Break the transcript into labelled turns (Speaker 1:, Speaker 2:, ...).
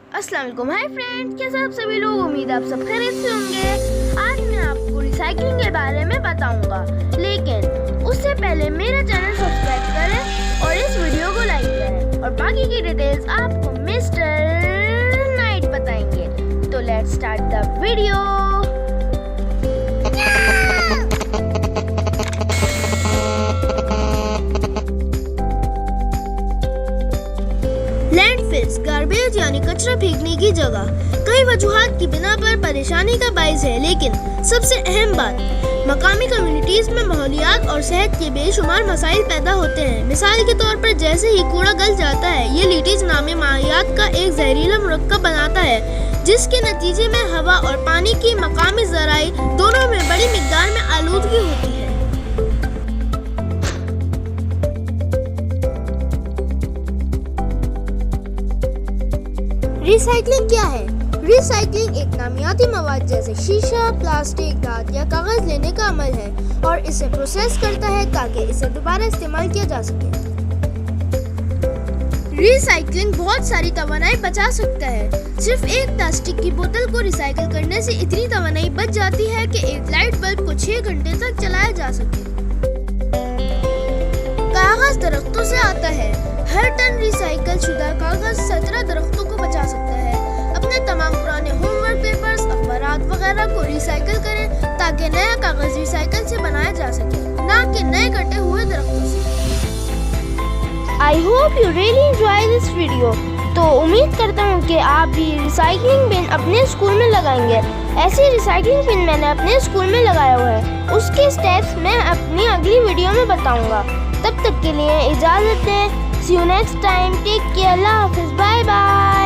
Speaker 1: अस्सलाम वालेकुम, hi friends, कैसे आप सभी लोग। उम्मीद आप सब खैरियत से होंगे। आज मैं आपको रिसाइकलिंग के बारे में बताऊंगा, लेकिन उससे पहले मेरा चैनल सब्सक्राइब करें और इस वीडियो को लाइक करें और बाकी की डिटेल्स आपको मिस्टर नाइट बताएंगे। तो let's start the video. Landfills garbage यानी कचरा फेंकने की जगह कई वजूहात की बिना पर परेशानी का बाइस है, लेकिन सबसे अहम बात मकामी कम्युनिटीज में माहौलियात और सेहत के बेशुमार मसाइल पैदा होते हैं। मिसाल के तौर पर जैसे ही कूड़ा गल जाता है, ये लीटेज नामी माहियात का एक जहरीला मुरक्कब बनाता है, जिसके नतीजे में हवा और पानी की मकामी ज़राई दोनों में बड़ी मिकदार में आलूदगी होती है। रिसाइकलिंग क्या है? रिसाइकलिंग एक नामियाती मवाद जैसे शीशा, प्लास्टिक, धात या कागज लेने का अमल है और इसे प्रोसेस करता है ताकि इसे दोबारा इस्तेमाल किया जा सके। रिसाइकलिंग बहुत सारी तवानाई बचा सकता है। सिर्फ एक प्लास्टिक की बोतल को रिसाइकिल करने से इतनी तवानाई बच जाती है कि एक लाइट बल्ब को 6 घंटे तक चलाया जा सके। कागज दरख्तों से आता है। हर टन रिसाइकल शुदा कागज 17 दरख्तों को बचा सकता है। अपने तमाम पुराने होमवर्क पेपर्स, अखबारात वगैरह को रिसाइकिल करें ताकि नया कागज रिसाइकिल से बनाया जा सके, ना कि नए कटे हुए दरख्तों से। I hope you really enjoy this video. तो उम्मीद करता हूँ कि आप भी रिसाइकलिंग बिन अपने स्कूल में लगाएंगे। ऐसी रिसाइकलिंग बिन मैंने अपने स्कूल में लगाया हुआ है। उसके स्टेप्स मैं अपनी अगली वीडियो में बताऊंगा। तब तक के लिए इजाज़त दें। See you next time. Take care. Allah Hafiz. Bye bye.